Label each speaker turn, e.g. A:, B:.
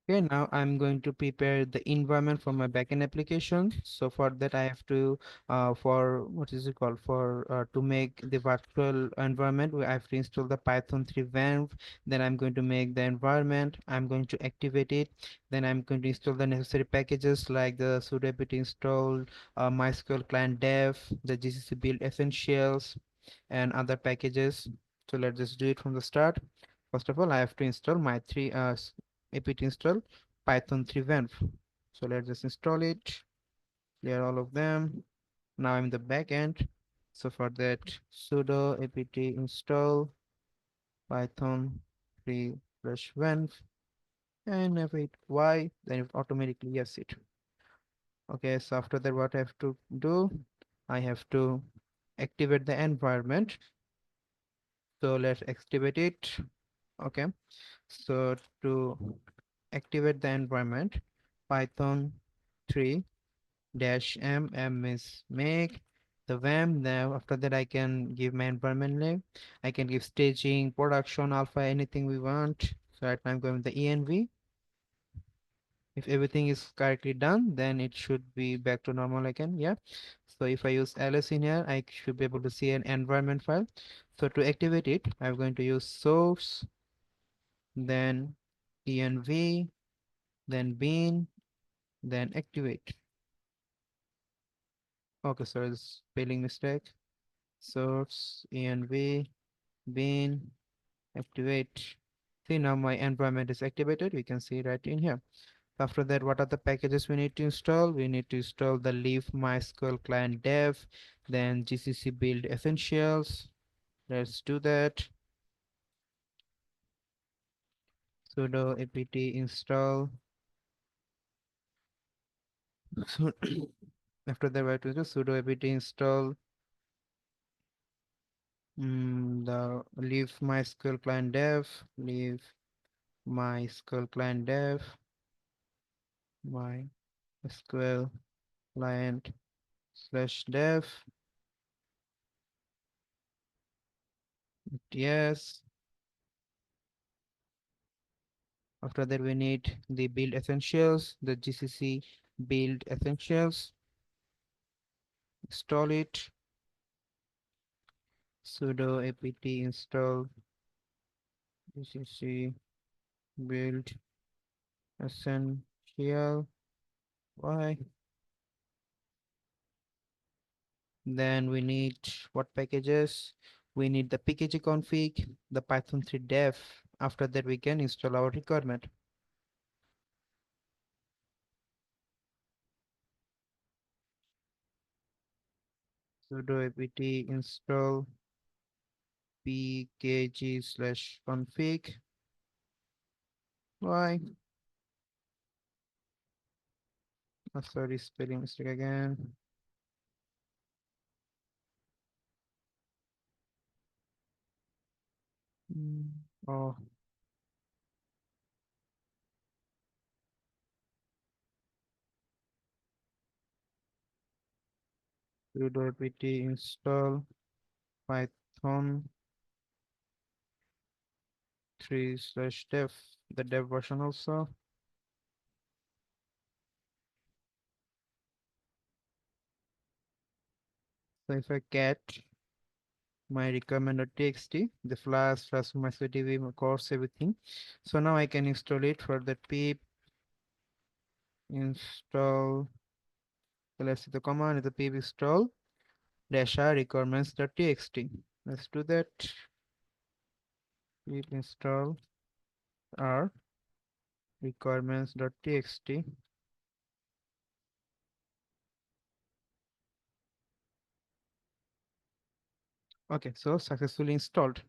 A: Okay, now I'm going to prepare the environment for my backend application. So for that, I have to, for what is it called? For to make the virtual environment, I have to install the Python 3 venv. Then I'm going to make the environment. I'm going to activate it. Then I'm going to install the necessary packages like the sudo apt install, mysql client dev, the GCC build essentials, and other packages. So let's just do it from the start. First of all, I have to install my apt install python 3 venv. So let's just install it, clear all of them. Now I'm in the back end. So for that, sudo apt install python 3 slash venv, and if it y, then it automatically yes it. Okay, so after that, what I have to do, I have to activate the environment. So let's activate it. Okay, so to activate the environment, python 3 dash m is make the VM. Now after that, I can give my environment name. I can give staging, production, alpha, anything we want. So right now I'm going with the env. If everything is correctly done, then it should be back to normal again. Yeah, so if I use ls in here, I should be able to see an environment file. So to activate it, I'm going to use source, then env, then bin, then activate. Okay, so it's spelling mistake. Source env bin activate. See, now my environment is activated. We can see right in here. After that, what are the packages we need to install? We need to install the libmysqlclient-dev, then GCC build essentials. Let's do that. Sudo apt install. So after that, we have to do sudo apt install the libmysqlclient-dev, libmysqlclient-dev, mysql client slash dev. Yes. After that, we need the build essentials, the GCC build essentials. Install it. Sudo apt install GCC build essential. Why? Then we need what packages? We need the pkg-config, the Python 3 dev. After that, we can install our requirement. Sudo apt install pkg/config. Why? Oh, sorry, spelling mistake again. Oh, sudo apt install python 3 slash dev, the dev version also. So if I get my requirement.txt, the flash my CTV, my course, everything. So now I can install it for the pip install. So let's see the command is the pip install dash r requirements.txt. Let's do that. Pip install r requirements.txt. Okay, so successfully installed.